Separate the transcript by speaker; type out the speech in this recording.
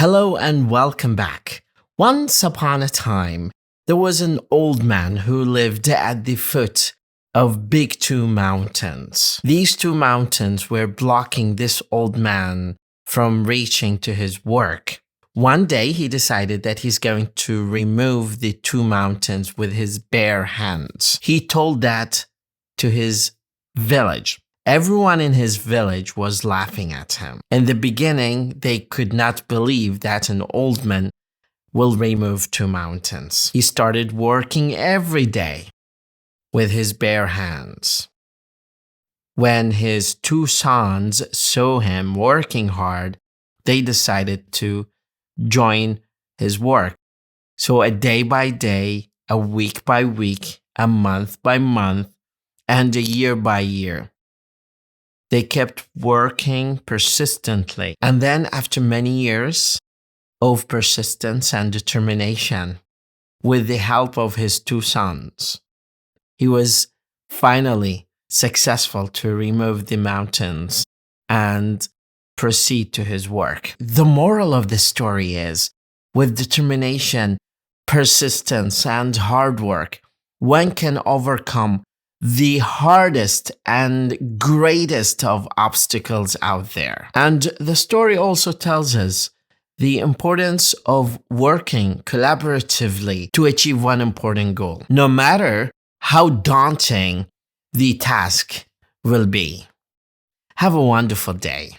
Speaker 1: Hello and welcome back. Once upon a time, there was an old man who lived at the foot of big two mountains. These two mountains were blocking this old man from reaching to his work. One day he decided that he's going to remove the two mountains with his bare hands. He told that to his village. Everyone in his village was laughing at him. In the beginning, they could not believe that an old man will remove two mountains. He started working every day with his bare hands. When his two sons saw him working hard, they decided to join his work. So a day by day, a week by week, a month by month, and a year by year, they kept working persistently. And then after many years of persistence and determination, with the help of his two sons, he was finally successful to remove the mountains and proceed to his work. The moral of the story is, with determination, persistence, and hard work, one can overcome the hardest and greatest of obstacles out there. And the story also tells us the importance of working collaboratively to achieve one important goal, no matter how daunting the task will be. Have a wonderful day.